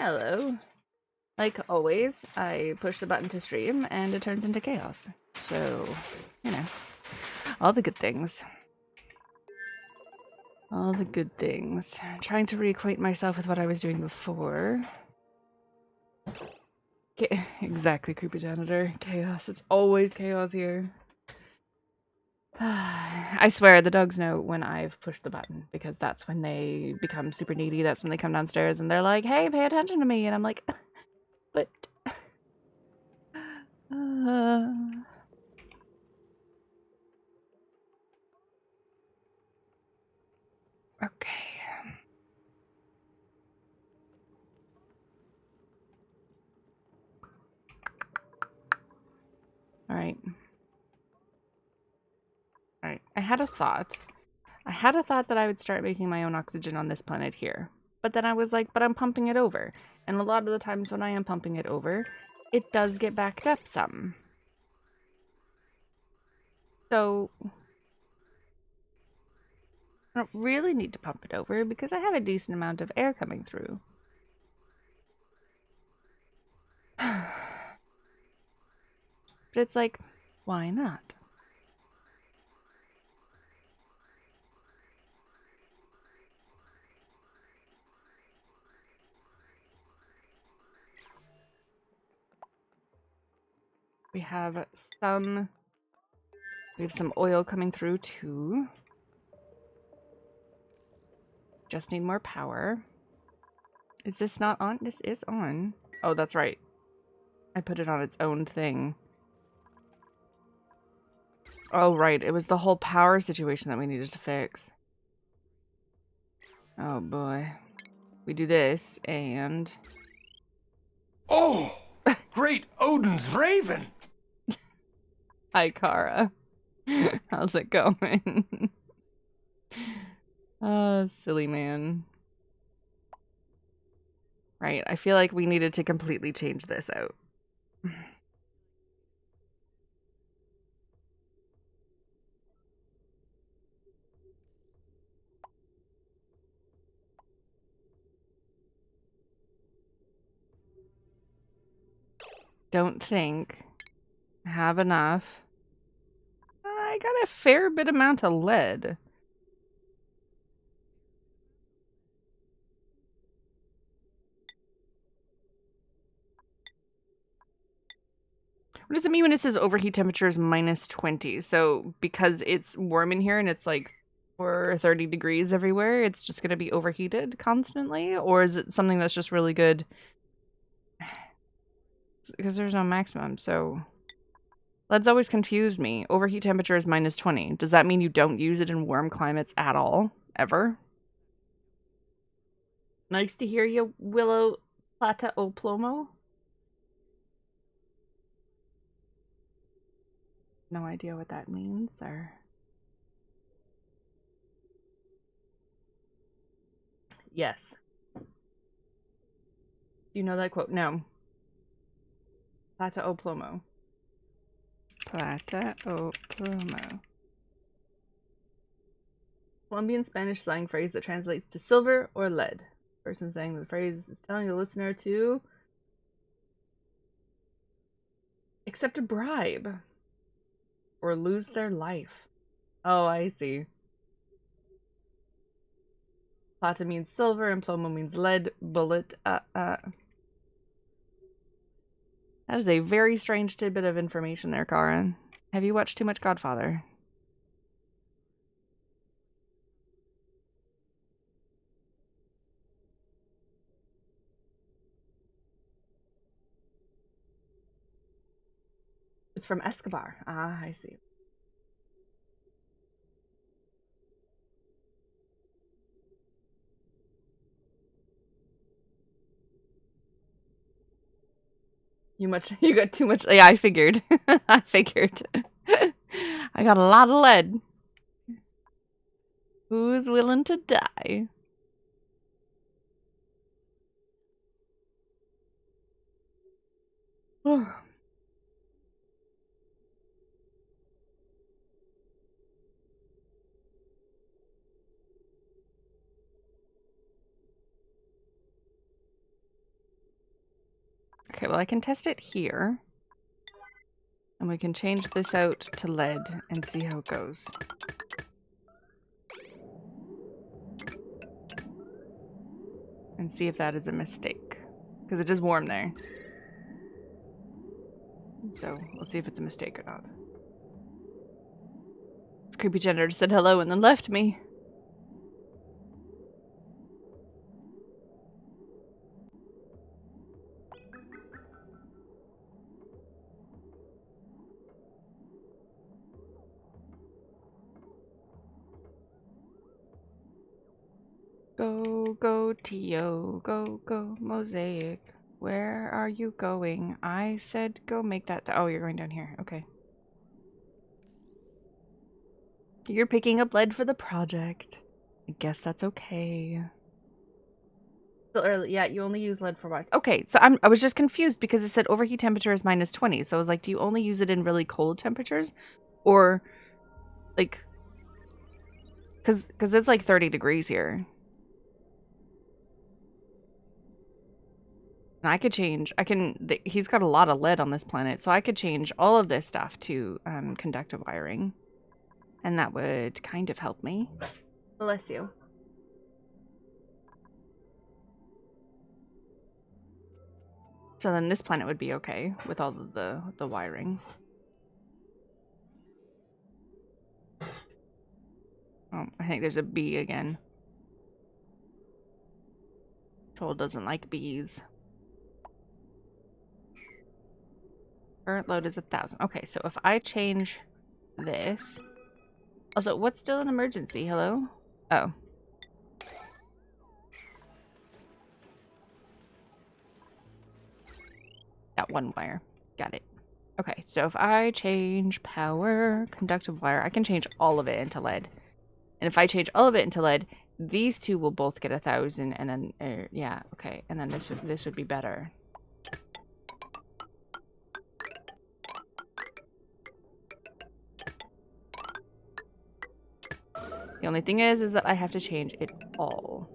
Hello. Like always, I push the button to stream and it turns into chaos. So, you know, all the good things. All the good things. Trying to reacquaint myself with what I was doing before. Exactly, creepy janitor. Chaos. It's always chaos here. I swear, the dogs know when I've pushed the button because that's when they become super needy. That's when they come downstairs and they're like, hey, pay attention to me. And I'm like, but... Okay. Alright. Alright. I had a thought that I would start making my own oxygen on this planet here. But then I was like, but I'm pumping it over. And a lot of the times when I am pumping it over, it does get backed up some. So I don't really need to pump it over because I have a decent amount of air coming through. But it's like, why not? We have some oil coming through too. Just need more power. Is this not on? This is on. Oh, that's right. I put it on its own thing. Oh, right. It was the whole power situation that we needed to fix. Oh, boy. We do this, and... Oh! Great Odin's Raven! Hi, Kara. How's it going? Oh, silly man. Right, I feel like we needed to completely change this out. Don't think I have enough. I got a fair bit amount of lead. What does it mean when it says overheat temperature is -20? So because it's warm in here and it's like 30 degrees everywhere, it's just going to be overheated constantly? Or is it something that's just really good? Because there's no maximum, so... That's always confused me. Overheat temperature is -20. Does that mean you don't use it in warm climates at all? Ever? Nice to hear you, Willow Plata o Plomo. No idea what that means, or... Yes. Do you know that quote? No. Plata o Plomo. Plata o Plomo. Colombian Spanish slang phrase that translates to silver or lead. The person saying the phrase is telling the listener to accept a bribe or lose their life. Oh, I see. Plata means silver and plomo means lead, bullet. That is a very strange tidbit of information there, Karen. Have you watched too much Godfather? It's from Escobar. Ah, I see. You got too much. Yeah, I figured. I figured. I got a lot of lead. Who's willing to die? Okay, well, I can test it here. And we can change this out to lead and see how it goes. And see if that is a mistake. Because it is warm there. So we'll see if it's a mistake or not. This creepy janitor just said hello and then left me. Go, go, Tio. Go, go, Mosaic. Where are you going? I said go make that. Oh, you're going down here. Okay. You're picking up lead for the project. I guess that's okay. Still early. Yeah, you only use lead for wise. Okay, so I was just confused because it said overheat temperature is -20. So I was like, do you only use it in really cold temperatures? Or like because it's like 30 degrees here. And I could change. He's got a lot of lead on this planet, so I could change all of this stuff to conductive wiring. And that would kind of help me. Bless you. So then this planet would be okay with all of the wiring. Oh, I think there's a bee again. Troll doesn't like bees. Current load is 1,000. Okay, so if I change this... Also, what's still an emergency? Hello? Oh. Got one wire. Got it. Okay, so if I change power, conductive wire, I can change all of it into lead. And if I change all of it into lead, these two will both get 1,000, and then, yeah, okay. And then this would be better. The only thing is that I have to change it all.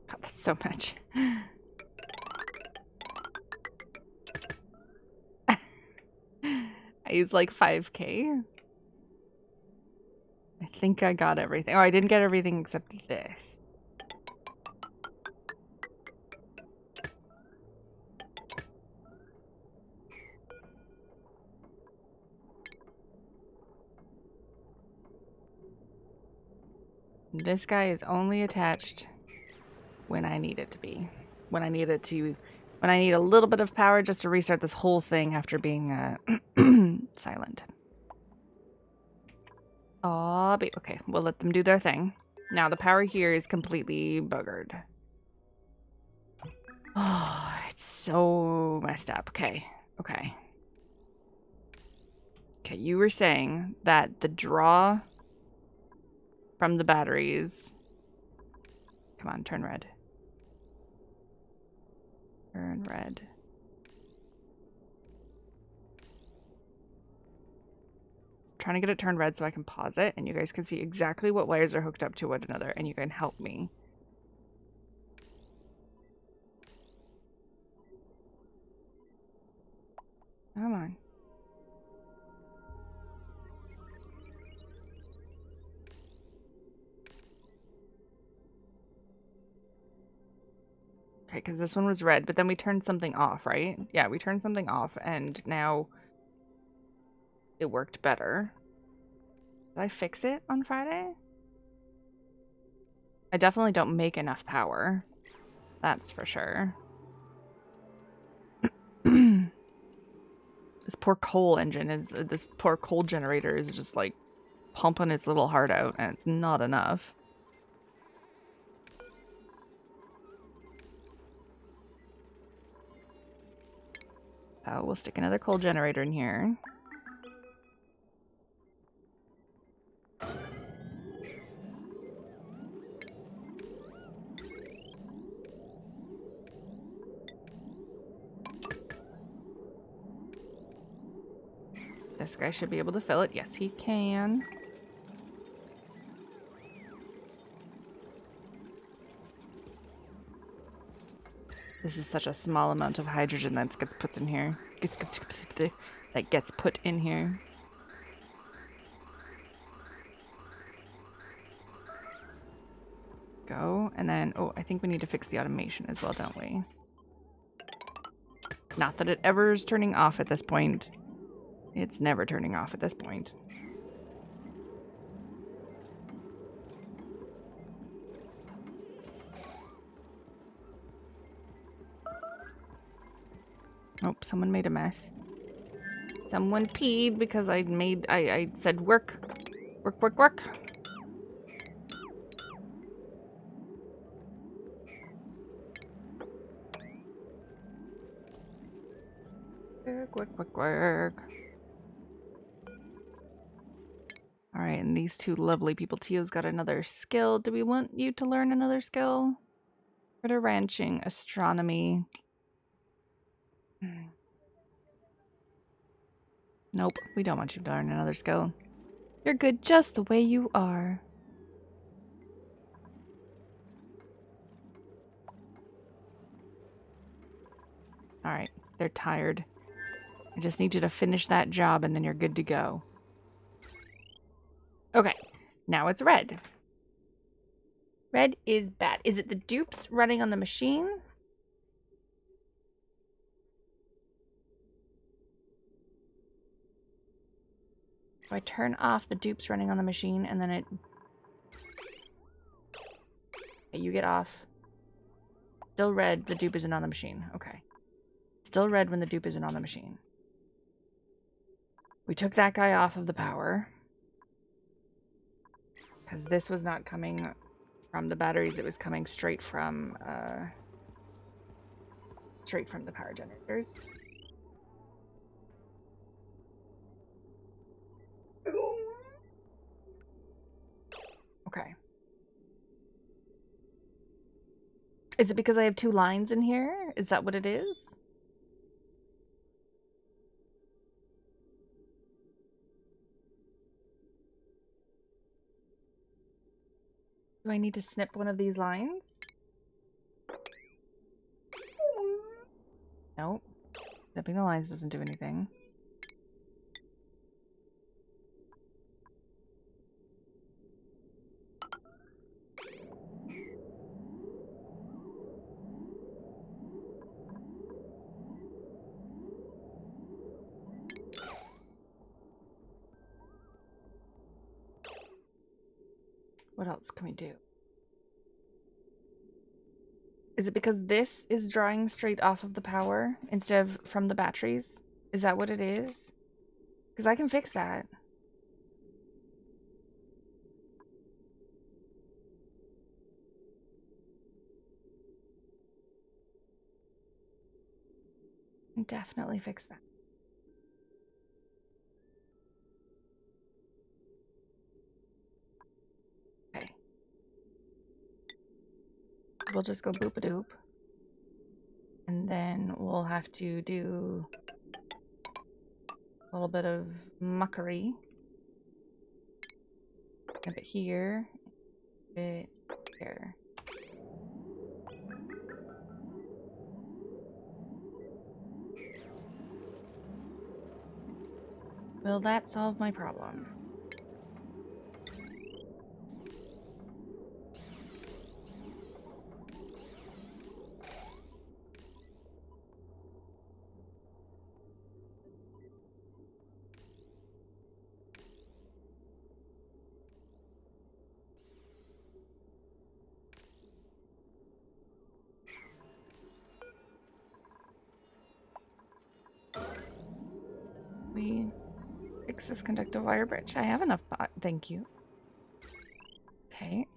God, that's so much. I used like 5K. I think I got everything. Oh, I didn't get everything except this. This guy is only attached when I need it to be. When I need a little bit of power just to restart this whole thing after being silent. Oh, okay, we'll let them do their thing. Now the power here is completely buggered. Oh, it's so messed up. Okay, okay. Okay, you were saying that the draw from the batteries... Come on, turn red. Turn red. Trying to get it turned red so I can pause it and you guys can see exactly what wires are hooked up to one another and you can help me. Come on. Okay, because this one was red, but then we turned something off, right? Yeah, we turned something off and now it worked better. Did I fix it on Friday? I definitely don't make enough power. That's for sure. poor coal engine is this poor coal generator is just like pumping its little heart out, and it's not enough. So we'll stick another coal generator in here. This guy should be able to fill it. Yes, he can. This is such a small amount of hydrogen that gets put in here. That gets put in here. Go, and then, oh, I think we need to fix the automation as well, don't we? Not that it ever is turning off at this point. It's never turning off at this point. Oh, someone made a mess. Someone peed because I said work. Work, work, work. Work, work, work, work. Alright, and these two lovely people. Tio's got another skill. Do we want you to learn another skill? Critter ranching, astronomy. Nope, we don't want you to learn another skill. You're good just the way you are. Alright, they're tired. I just need you to finish that job and then you're good to go. Okay, now it's red. Red is bad. Is it the dupes running on the machine? So I turn off the dupes running on the machine and then it... Okay, you get off. Still red, the dupe isn't on the machine. Okay. Still red when the dupe isn't on the machine. We took that guy off of the power. Because this was not coming from the batteries, it was coming straight from the power generators. Okay. Is it because I have two lines in here? Is that what it is? Do I need to snip one of these lines? Nope. Snipping the lines doesn't do anything. What else can we do? Is it because this is drawing straight off of the power instead of from the batteries? Is that what it is? Because I can fix that. I can definitely fix that. Okay. We'll just go boop-a-doop. And then we'll have to do a little bit of muckery. A bit here, a bit there. Will that solve my problem? Fix this conductive wire bridge. I have enough pot. Thank you. Okay.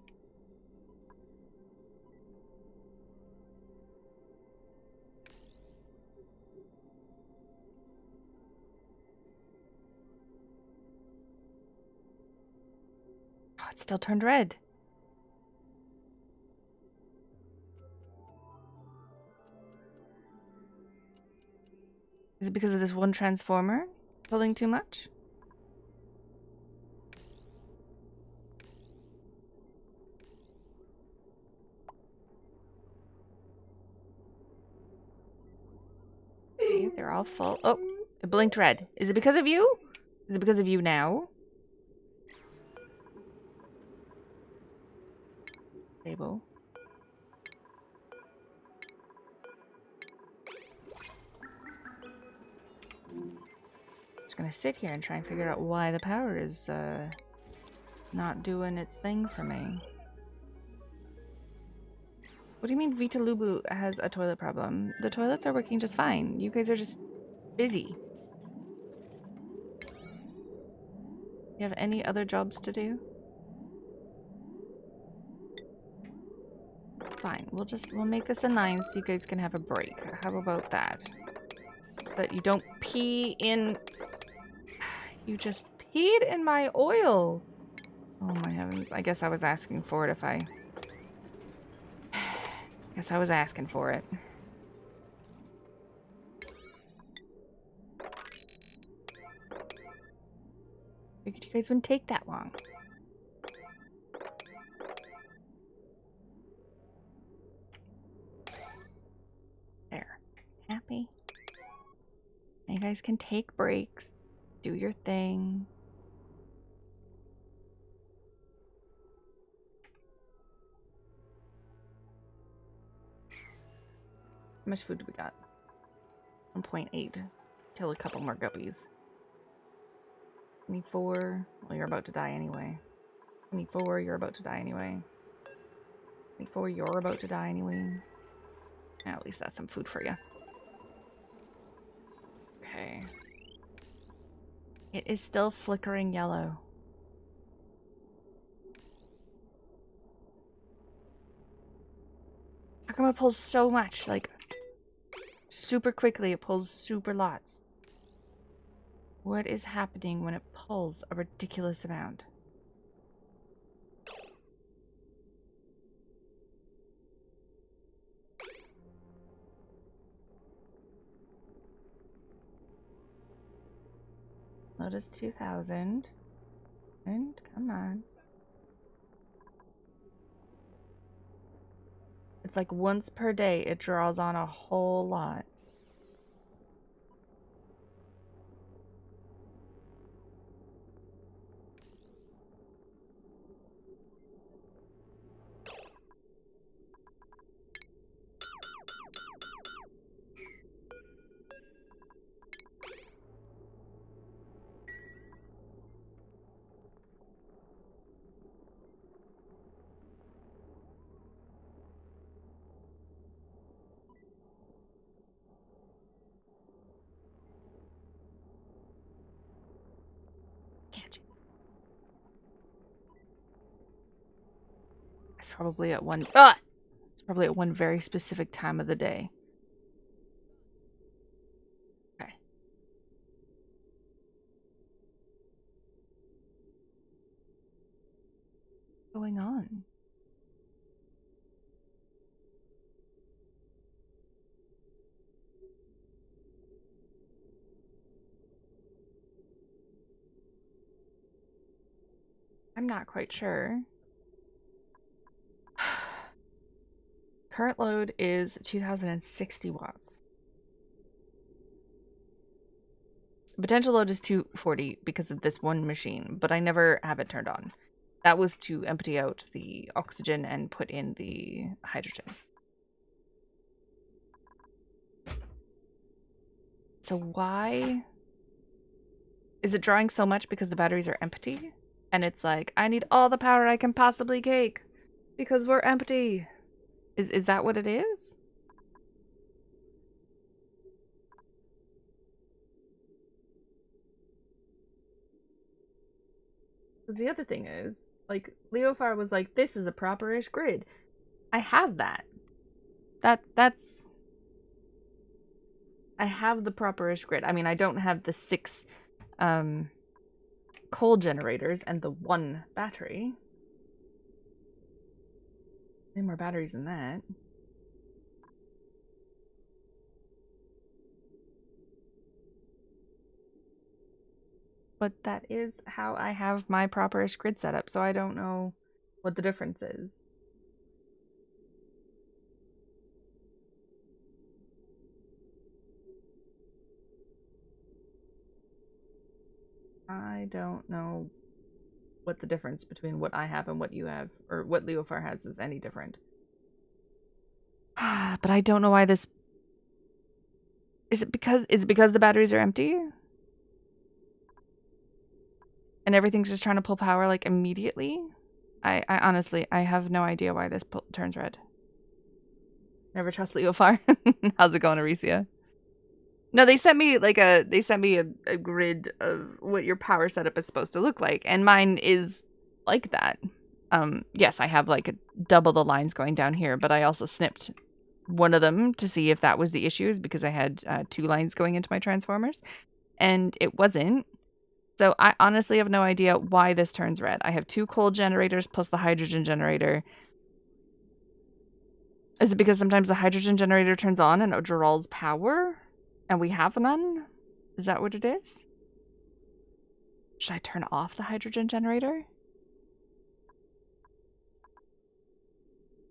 Oh, it still turned red. Is it because of this one transformer pulling too much? Okay, they're all full. Oh, it blinked red. Is it because of you? Is it because of you now? Stable. Just gonna sit here and try and figure out why the power is not doing its thing for me. What do you mean Vita Lubu has a toilet problem? The toilets are working just fine. You guys are just busy. You have any other jobs to do? Fine. We'll make this a 9 so you guys can have a break. How about that? But you don't pee in... You just peed in my oil. Oh my heavens. I guess I was asking for it if I... Guess I was asking for it. Figured you guys wouldn't take that long. There. Happy? You guys can take breaks. Do your thing. How much food do we got? 1.8. Kill a couple more guppies. 24. Well, you're about to die anyway. 24. You're about to die anyway. 24. You're about to die anyway. At least that's some food for you. Okay. It is still flickering yellow. How come it pulls so much? Like, super quickly, it pulls super lots. What is happening when it pulls a ridiculous amount? Lotus 2000. And come on. It's like once per day it draws on a whole lot. It's probably at one It's probably at one very specific time of the day. Okay. What's going on? I'm not quite sure. Current load is 2060 watts. Potential load is 240 because of this one machine, but I never have it turned on. That was to empty out the oxygen and put in the hydrogen. So why is it drawing so much because the batteries are empty? And it's like, I need all the power I can possibly take because we're empty. Is that what it is? Because the other thing is, like, Leofar was like, this is a proper-ish grid. I have that. That's... I have the proper-ish grid. I mean, I don't have the 6 coal generators and the 1 battery. Any more batteries than that. But that is how I have my proper-ish grid set up, so I don't know what the difference is. I don't know what the difference between what I have and what you have, or what Leofar has, is any different. But I don't know why this... Is it because the batteries are empty? And everything's just trying to pull power, like, immediately? I honestly, I have no idea why this turns red. Never trust Leofar. How's it going, Aricia? No, they sent me like a grid of what your power setup is supposed to look like, and mine is like that. Yes, I have like double the lines going down here, but I also snipped one of them to see if that was the issues because I had 2 lines going into my transformers, and it wasn't. So I honestly have no idea why this turns red. I have 2 coal generators plus the hydrogen generator. Is it because sometimes the hydrogen generator turns on and it draws power? And we have none? Is that what it is? Should I turn off the hydrogen generator?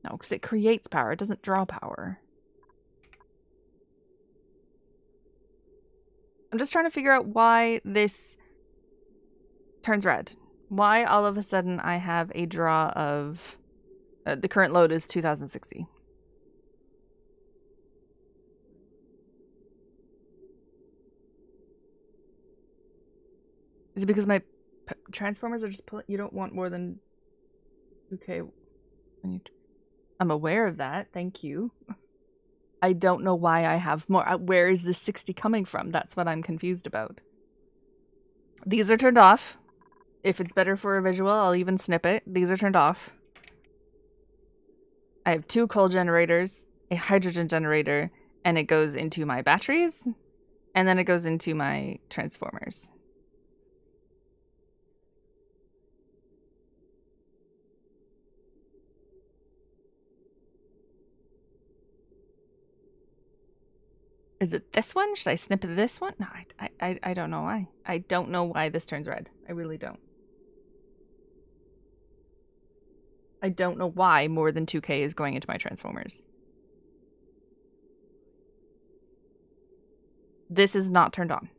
No, because it creates power. It doesn't draw power. I'm just trying to figure out why this turns red. Why all of a sudden I have a draw of... the current load is 2060. Is it because my transformers are just pulling? You don't want more than 2K. I'm aware of that. Thank you. I don't know why I have more. Where is this 60 coming from? That's what I'm confused about. These are turned off. If it's better for a visual, I'll even snip it. These are turned off. I have 2 coal generators, a hydrogen generator, and it goes into my batteries, and then it goes into my transformers. Is it this one? Should I snip this one? No, I don't know why. I don't know why this turns red. I really don't. I don't know why more than 2K is going into my transformers. This is not turned on.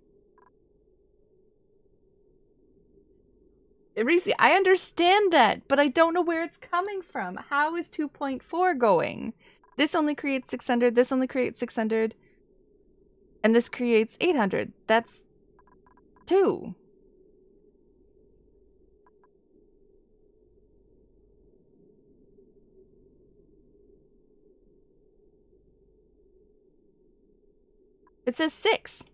Reese, I understand that, but I don't know where it's coming from. How is 2.4 going? This only creates 600, this only creates 600, and this creates 800. That's 2. It says 6.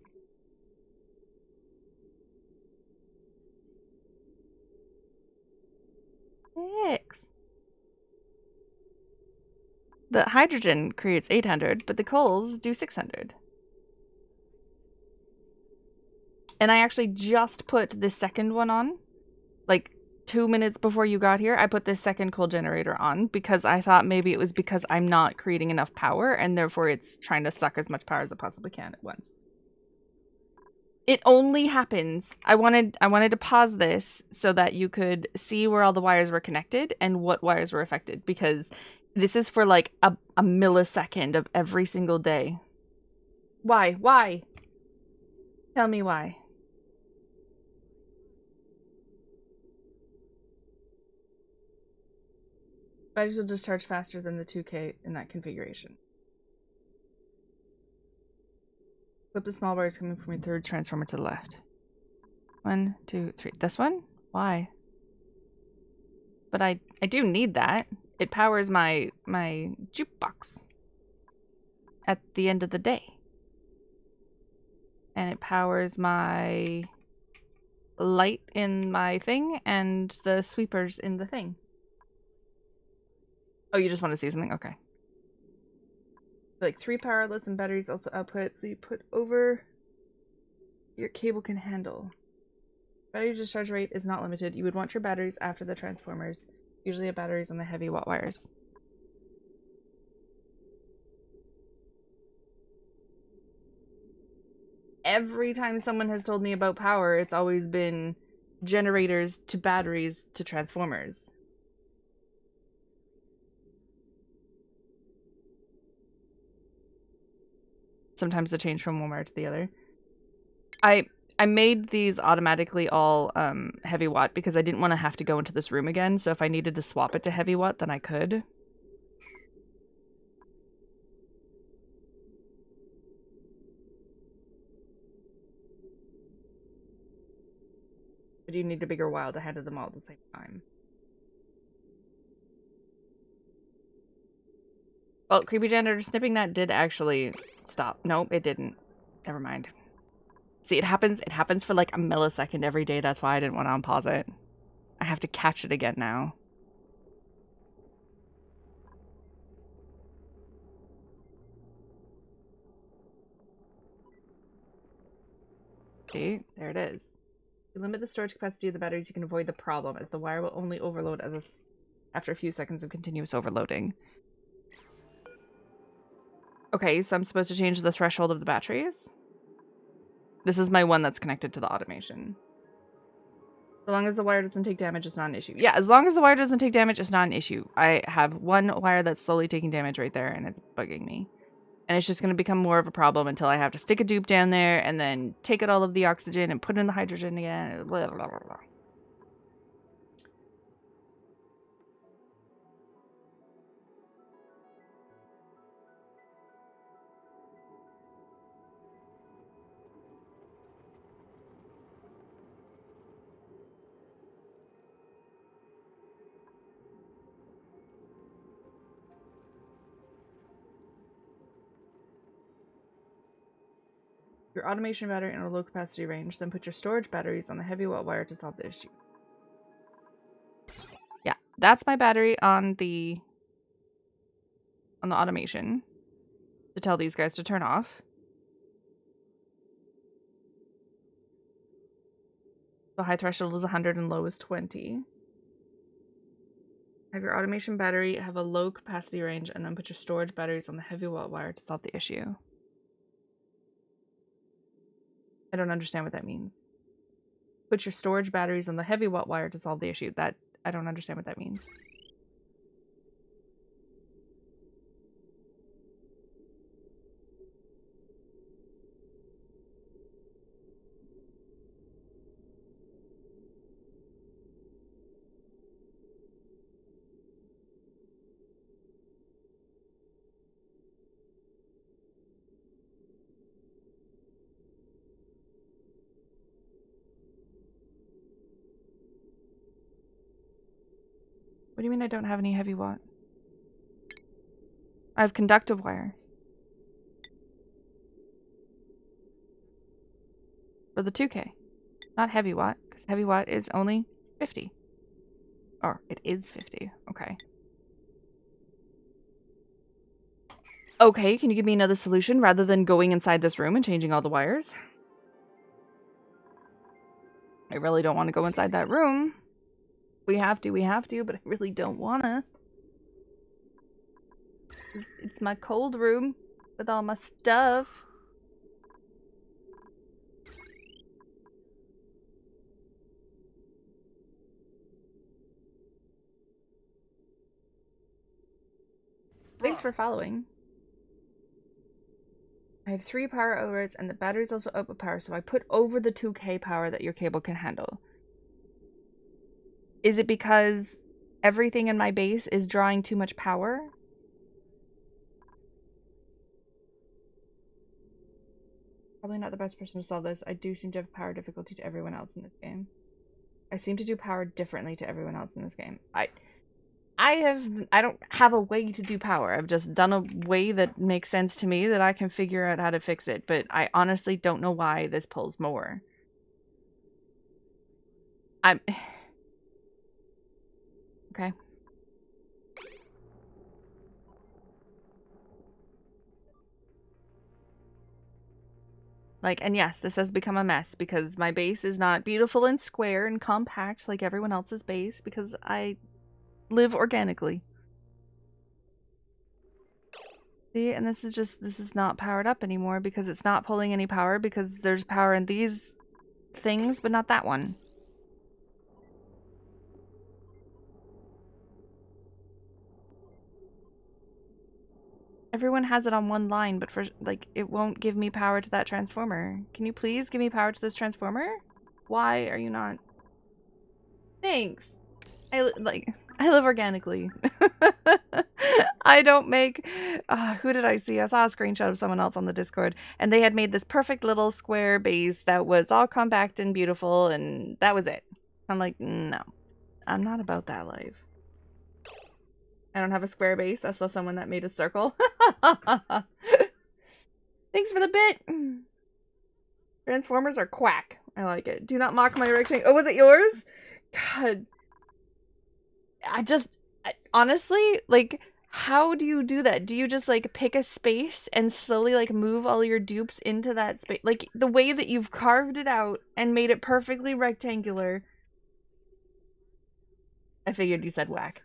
The hydrogen creates 800, but the coals do 600. And I actually just put the second one on. Like 2 minutes before you got here, I put this second coal generator on because I thought maybe it was because I'm not creating enough power and therefore it's trying to suck as much power as it possibly can at once. It only happens. I wanted to pause this so that you could see where all the wires were connected and what wires were affected, because this is for like a millisecond of every single day. Why? Why? Tell me why. Batteries will discharge faster than the 2K in that configuration. Flip the small wires coming from your third transformer to the left. 1, 2, 3. This one? Why? But I do need that. It powers my jukebox at the end of the day. And it powers my light in my thing and the sweepers in the thing. Oh, you just want to see something? Okay. Like 3 power outlets and batteries also output, so you put over your cable can handle. Battery discharge rate is not limited. You would want your batteries after the transformers. Usually have batteries on the heavy watt wires. Every time someone has told me about power, it's always been generators to batteries to transformers. Sometimes they change from one wire to the other. I made these automatically all heavy watt because I didn't want to have to go into this room again, so if I needed to swap it to heavy watt, then I could. But you need a bigger wire to handle them all at the same time. Well, creepy janitor snipping that did actually stop. Nope, it didn't. Never mind. See, it happens for like a millisecond every day. That's why I didn't want to unpause it. I have to catch it again now. See, there it is. If you limit the storage capacity of the batteries, you can avoid the problem, as the wire will only overload after a few seconds of continuous overloading. Okay, so I'm supposed to change the threshold of the batteries? This is my one that's connected to the automation. So long as the wire doesn't take damage, it's not an issue. Yeah, as long as the wire doesn't take damage, it's not an issue. I have one wire that's slowly taking damage right there, and it's bugging me. And it's just going to become more of a problem until I have to stick a dupe down there and then take out all of the oxygen and put in the hydrogen again. Blah, blah, blah, blah. Your automation battery in a low capacity range, then put your storage batteries on the heavy watt wire to solve the issue. Yeah, that's my battery on the automation to tell these guys to turn off. The high threshold is 100 and low is 20. Have your automation battery have a low capacity range and then put your storage batteries on the heavy watt wire to solve the issue. I don't understand what that means. Put your storage batteries on the heavy watt wire to solve the issue. That I don't understand what that means. What do you mean I don't have any heavy watt? I have conductive wire. For the 2K. Not heavy watt, because heavy watt is only 50. Or it is 50. Okay. Okay, can you give me another solution rather than going inside this room and changing all the wires? I really don't want to go inside that room. We have to, but I really don't wanna. It's my cold room with all my stuff. Thanks for following. I have 3 power outlets and the batteries also output power, so I put over the 2K power that your cable can handle. Is it because everything in my base is drawing too much power? Probably not the best person to solve this. I do seem to have power difficulty to everyone else in this game. I seem to do power differently to everyone else in this game. I don't have a way to do power. I've just done a way that makes sense to me that I can figure out how to fix it, but I honestly don't know why this pulls more. I'm okay. Like, and yes, this has become a mess because my base is not beautiful and square and compact like everyone else's base because I live organically. See, and this is not powered up anymore because it's not pulling any power because there's power in these things, but not that one. Everyone has it on one line, but for, like, it won't give me power to that transformer. Can you please give me power to this transformer? Why are you not? Thanks. I live organically. I don't make... who did I see? I saw a screenshot of someone else on the Discord, and they had made this perfect little square base that was all compact and beautiful, and that was it. I'm like, no. I'm not about that life. I don't have a square base. I saw someone that made a circle. Thanks for the bit. Transformers are quack. I like it. Do not mock my rectangle. Oh, was it yours? God. Honestly, like, how do you do that? Do you just, like, pick a space and slowly, like, move all your dupes into that space? Like, the way that you've carved it out and made it perfectly rectangular. I figured you said whack.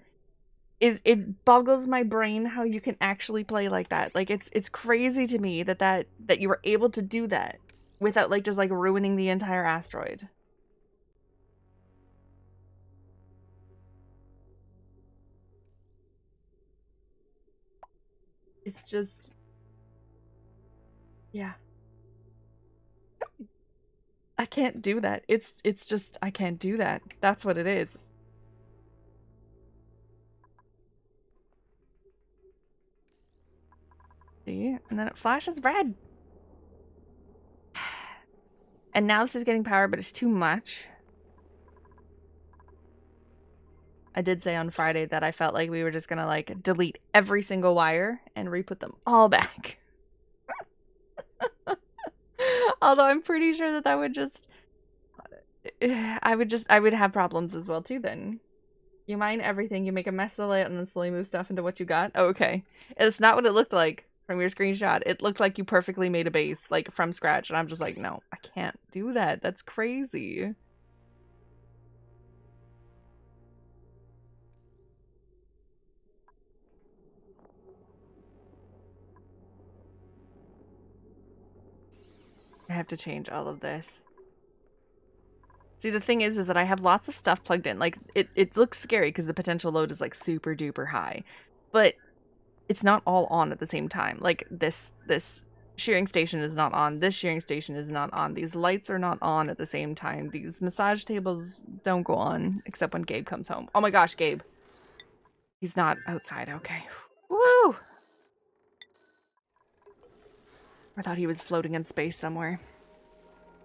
It boggles my brain how you can actually play like that. Like, it's crazy to me that you were able to do that without, like, just, like, ruining the entire asteroid. It's just... yeah. I can't do that. It's just, I can't do that. That's what it is. See? And then it flashes red. And now this is getting power, but it's too much. I did say on Friday that I felt like we were just gonna, like, delete every single wire and re-put them all back. Although I'm pretty sure that that would just... I would have problems as well too then. You mine everything, you make a mess of the layout, and then slowly move stuff into what you got? Oh, okay. It's not what it looked like from your screenshot. It looked like you perfectly made a base, like, from scratch, and I'm just like, no, I can't do that. That's crazy. I have to change all of this. See, the thing is that I have lots of stuff plugged in. Like, it looks scary because the potential load is, like, super duper high. But it's not all on at the same time. Like, this shearing station is not on. This shearing station is not on. These lights are not on at the same time. These massage tables don't go on except when Gabe comes home. Oh my gosh, Gabe. He's not outside. Okay. Woo! I thought he was floating in space somewhere.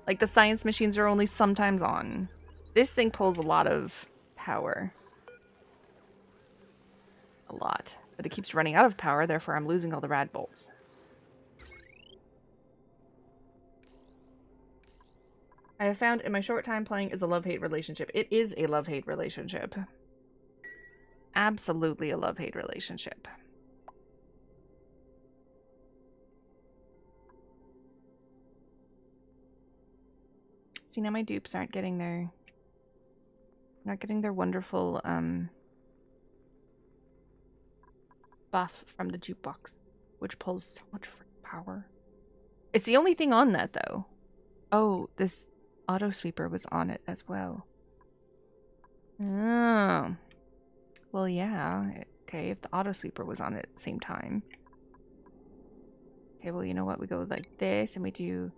Like, the science machines are only sometimes on. This thing pulls a lot of power. A lot. But it keeps running out of power, therefore I'm losing all the rad bolts. I have found in my short time playing is a love-hate relationship. It is a love-hate relationship. Absolutely a love-hate relationship. See, now my dupes aren't getting their... not getting their wonderful, buff from the jukebox, which pulls so much free power. It's the only thing on that, though. Oh, this auto sweeper was on it as well. Oh. Well, yeah. Okay, if the auto sweeper was on it at the same time. Okay, well, you know what? We go like this, and we do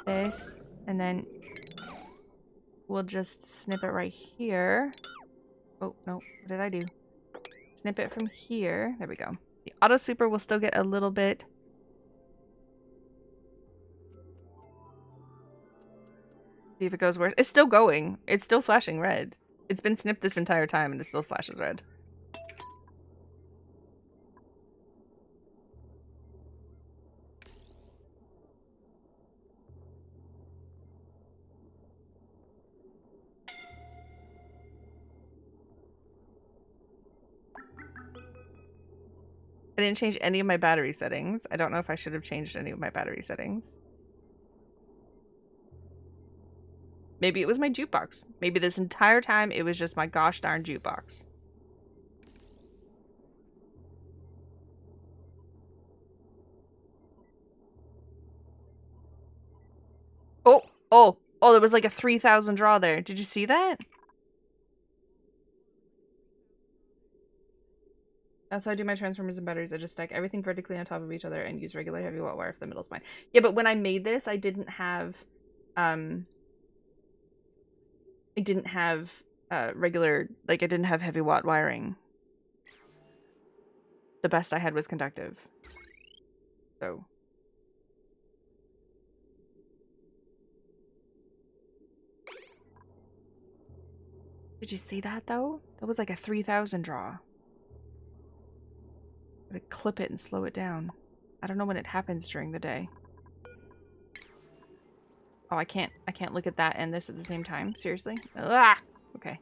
this, and then we'll just snip it right here. Oh, no. What did I do? Snip it from here. There we go. The auto sweeper will still get a little bit. See if it goes worse. It's still going. It's still flashing red. It's been snipped this entire time and it still flashes red. I didn't change any of my battery settings. I don't know if I should have changed any of my battery settings. Maybe it was my jukebox. Maybe this entire time it was just my gosh darn jukebox. Oh, there was like a 3,000 draw there. Did you see that? That's how I do my transformers and batteries. I just stack everything vertically on top of each other and use regular heavy watt wire for the middle spine. Yeah, but when I made this, I didn't have regular, like I didn't have heavy watt wiring. The best I had was conductive. So. Did you see that though? That was like a 3,000 draw. Gotta clip it and slow it down. I don't know when it happens during the day. Oh, I can't look at that and this at the same time. Seriously? Ah! Okay.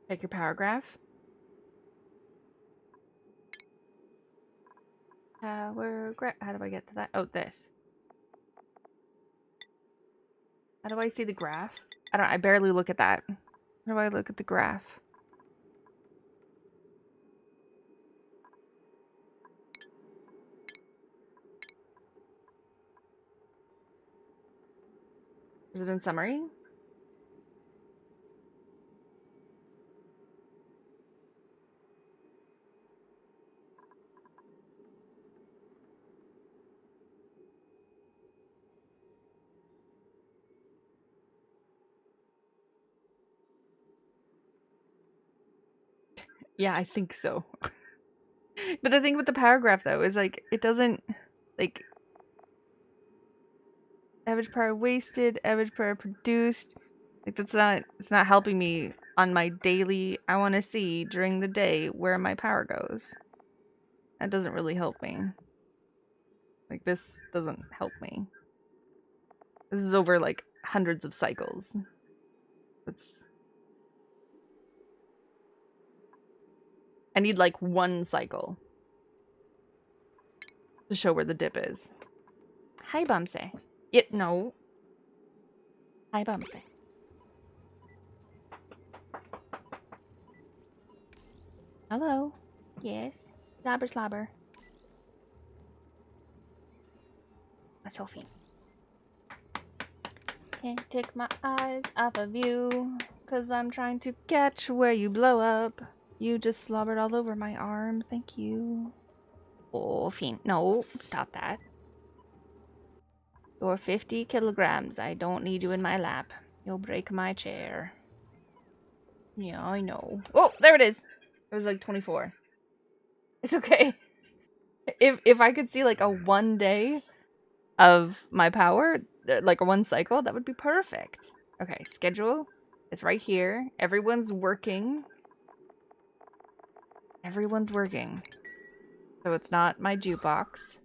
Take your power graph. Power graph. How do I get to that? Oh, this. How do I see the graph? I barely look at that. How do I look at the graph? Is it in summary? Yeah, I think so. But the thing with the power graph though is like it doesn't like average power wasted, average power produced. Like it's not helping me on my daily I want to see during the day where my power goes. That doesn't really help me. Like this doesn't help me. This is over like hundreds of cycles. I need like one cycle to show where the dip is. Hi, Bumsy. No. Hi, Bumsy. Hello. Yes. Slobber, slobber. Sophie. Can't take my eyes off of you, 'cause I'm trying to catch where you blow up. You just slobbered all over my arm. Thank you. Oh, fiend. No, stop that. You're 50 kilograms. I don't need you in my lap. You'll break my chair. Yeah, I know. Oh, there it is. It was like 24. It's okay. If I could see like a 1 day of my power, like a 1 cycle, that would be perfect. Okay, schedule is right here. Everyone's working. Everyone's working. So it's not my jukebox.